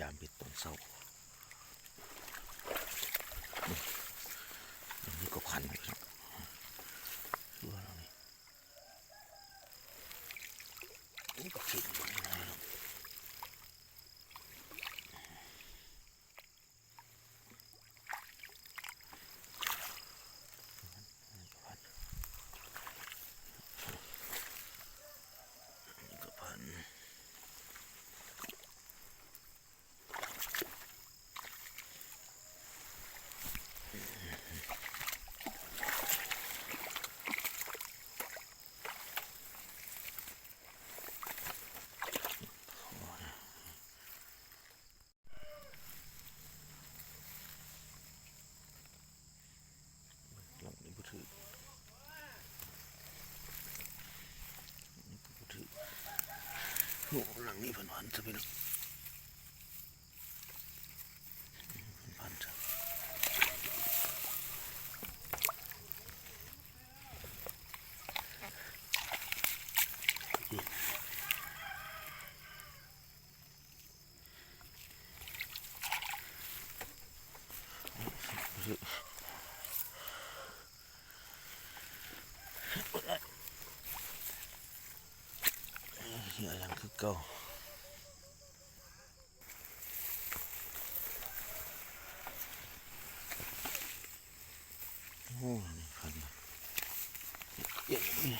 ยามเป็ดตอนเช้าอันนี้ก็พันอยู่ครับดูว่าเรานี่ก็กินอยู่นะครับนี่ก็พันหลังนี้ก็ถือโอ้หลังนี้พันจะเป็นพันจะเหี้ยยังคือเก่าโอ้นี่พันเยอะนี่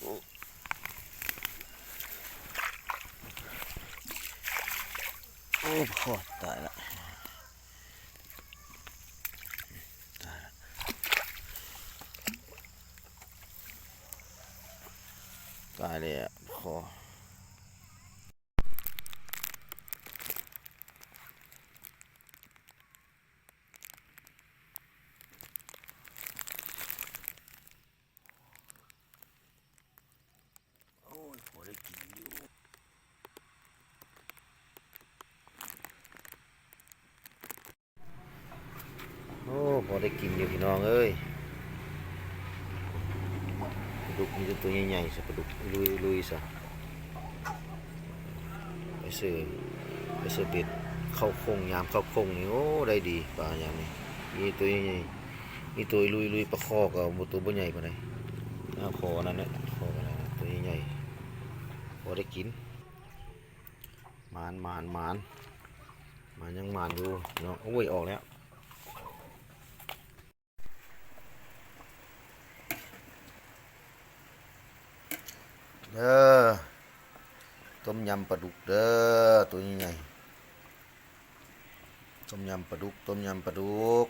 โอ้โอ้พอตายละตายละตายเลยอ่ะพอโอ้ยพอได้กินอยู่โอ้พอได้กินอยู่พี่น้องเอ้ยปลาดุกมีแต่ตัวใหญ่ๆซะปลาดุกลุยๆซะไปซื้อเบ็ดเข้าคงยามเข้าคงนี่โอ้ได้ดีปลาอย่างนี้มีตัวใหญ่ๆมีตัวลุยๆปลาคอกับตัวบ่ใหญ่ปานใดน้าคอนั่นแหละคอนั่นน่ะตัวใหญ่ๆพอได้กินมันยังมานอยู่เนาะโอ้ยออกแล้วเด้อต้มยำปลาดุกเด้อตัวใหญ่ต้มยำปลาดุก